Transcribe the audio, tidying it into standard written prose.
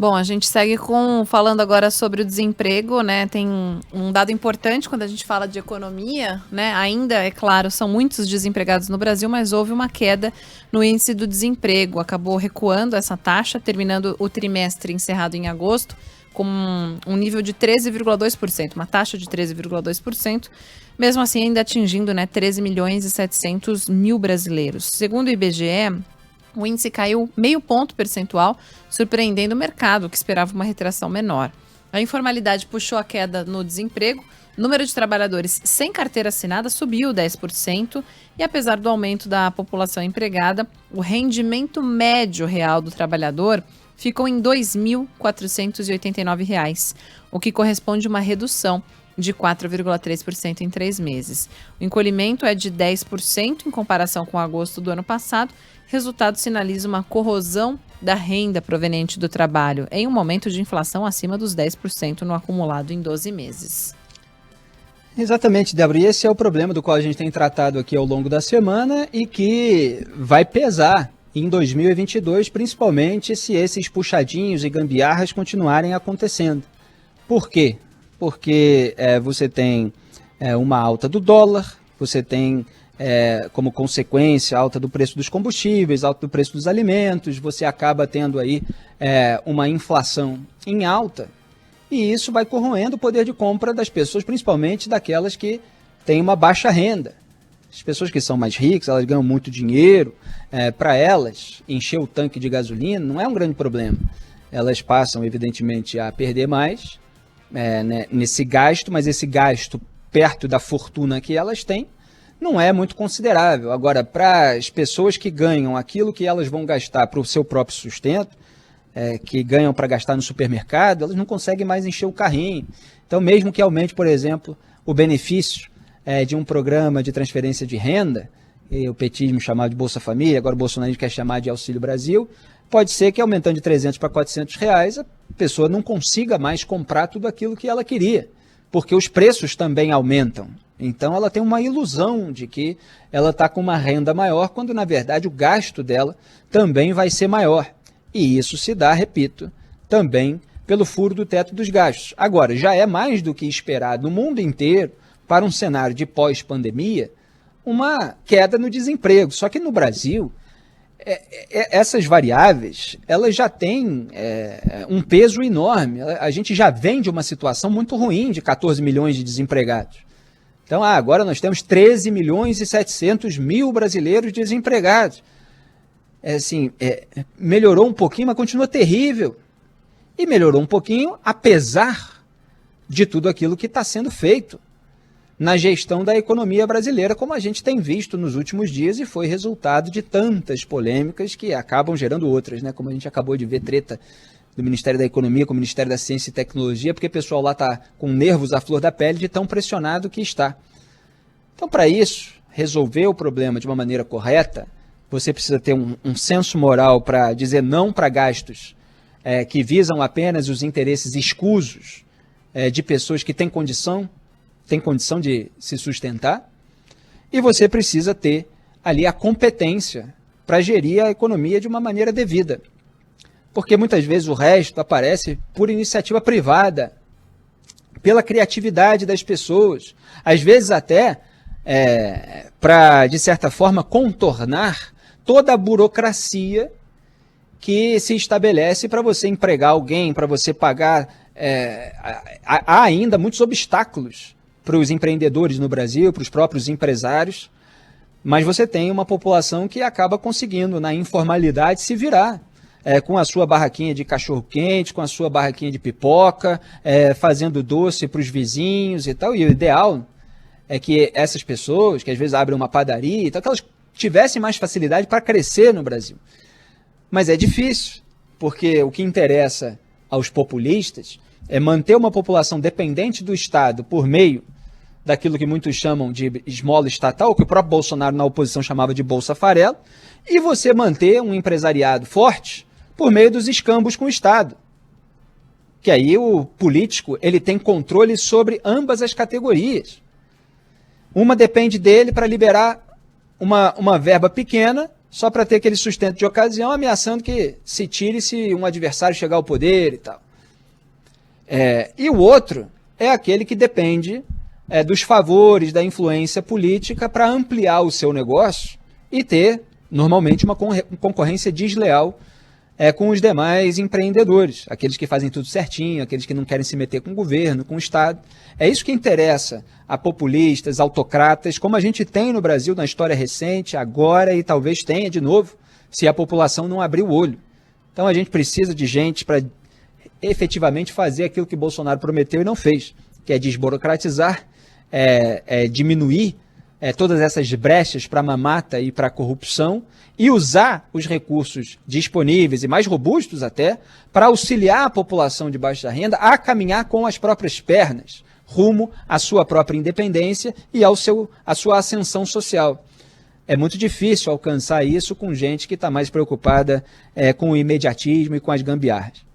Bom, a gente segue falando agora sobre o desemprego, né? Tem um dado importante quando a gente fala de economia, né? Ainda, é claro, são muitos desempregados no Brasil, mas houve uma queda no índice do desemprego. Acabou recuando essa taxa, terminando o trimestre encerrado em agosto, com um nível de 13,2%, uma taxa de 13,2%, mesmo assim ainda atingindo, né, 13 milhões e 700 mil brasileiros. Segundo o IBGE, o índice caiu meio ponto percentual, surpreendendo o mercado, que esperava uma retração menor. A informalidade puxou a queda no desemprego, o número de trabalhadores sem carteira assinada subiu 10%, e apesar do aumento da população empregada, o rendimento médio real do trabalhador ficou em R$ 2.489, o que corresponde a uma redução de 4,3% em 3 meses. O encolhimento é de 10% em comparação com agosto do ano passado. Resultado sinaliza uma corrosão da renda proveniente do trabalho, em um momento de inflação acima dos 10% no acumulado em 12 meses. Exatamente, Débora. E esse é o problema do qual a gente tem tratado aqui ao longo da semana e que vai pesar em 2022, principalmente se esses puxadinhos e gambiarras continuarem acontecendo. Por quê? Porque você tem uma alta do dólar, você tem como consequência alta do preço dos combustíveis, alta do preço dos alimentos, você acaba tendo aí uma inflação em alta, e isso vai corroendo o poder de compra das pessoas, principalmente daquelas que têm uma baixa renda. As pessoas que são mais ricas, elas ganham muito dinheiro, para elas, encher o tanque de gasolina não é um grande problema. Elas passam, evidentemente, a perder mais nesse gasto, mas esse gasto perto da fortuna que elas têm não é muito considerável. Agora, para as pessoas que ganham aquilo que elas vão gastar para o seu próprio sustento, que ganham para gastar no supermercado, elas não conseguem mais encher o carrinho. Então, mesmo que aumente, por exemplo, o benefício de um programa de transferência de renda, o petismo chamado de Bolsa Família, agora o Bolsonaro quer chamar de Auxílio Brasil, pode ser que aumentando de 300 para 400 reais, a pessoa não consiga mais comprar tudo aquilo que ela queria, porque os preços também aumentam. Então ela tem uma ilusão de que ela está com uma renda maior, quando na verdade o gasto dela também vai ser maior. E isso se dá, repito, também pelo furo do teto dos gastos. Agora, já é mais do que esperado no mundo inteiro, para um cenário de pós-pandemia, uma queda no desemprego. Só que no Brasil, essas variáveis, elas já têm um peso enorme. A gente já vem de uma situação muito ruim de 14 milhões de desempregados. Então, agora nós temos 13 milhões e 700 mil brasileiros desempregados. Melhorou um pouquinho, mas continua terrível. E melhorou um pouquinho, apesar de tudo aquilo que está sendo feito na gestão da economia brasileira, como a gente tem visto nos últimos dias, e foi resultado de tantas polêmicas que acabam gerando outras, né? Como a gente acabou de ver treta do Ministério da Economia com o Ministério da Ciência e Tecnologia, porque o pessoal lá está com nervos à flor da pele de tão pressionado que está. Então, para isso, resolver o problema de uma maneira correta, você precisa ter um senso moral para dizer não para gastos que visam apenas os interesses escusos de pessoas que têm condição de se sustentar, e você precisa ter ali a competência para gerir a economia de uma maneira devida. Porque muitas vezes o resto aparece por iniciativa privada, pela criatividade das pessoas, às vezes até para, de certa forma, contornar toda a burocracia que se estabelece para você empregar alguém, para você pagar. Há ainda muitos obstáculos para os empreendedores no Brasil, para os próprios empresários, mas você tem uma população que acaba conseguindo, na informalidade, se virar, com a sua barraquinha de cachorro-quente, com a sua barraquinha de pipoca, fazendo doce para os vizinhos e tal. E o ideal é que essas pessoas, que às vezes abrem uma padaria e tal, que elas tivessem mais facilidade para crescer no Brasil. Mas é difícil, porque o que interessa aos populistas é manter uma população dependente do Estado por meio daquilo que muitos chamam de esmola estatal, que o próprio Bolsonaro na oposição chamava de Bolsa Farelo, e você manter um empresariado forte por meio dos escambos com o Estado. Que aí o político ele tem controle sobre ambas as categorias. Uma depende dele para liberar uma verba pequena só para ter aquele sustento de ocasião, ameaçando que se tire se um adversário chegar ao poder e tal. E o outro é aquele que depende dos favores, da influência política para ampliar o seu negócio e ter, normalmente, uma concorrência desleal com os demais empreendedores, aqueles que fazem tudo certinho, aqueles que não querem se meter com o governo, com o Estado. É isso que interessa a populistas, autocratas, como a gente tem no Brasil na história recente, agora e talvez tenha de novo, se a população não abrir o olho. Então a gente precisa de gente para efetivamente fazer aquilo que Bolsonaro prometeu e não fez, que é desburocratizar, diminuir todas essas brechas para a mamata e para a corrupção e usar os recursos disponíveis e mais robustos até para auxiliar a população de baixa renda a caminhar com as próprias pernas rumo à sua própria independência e à sua ascensão social. É muito difícil alcançar isso com gente que está mais preocupada com o imediatismo e com as gambiarras.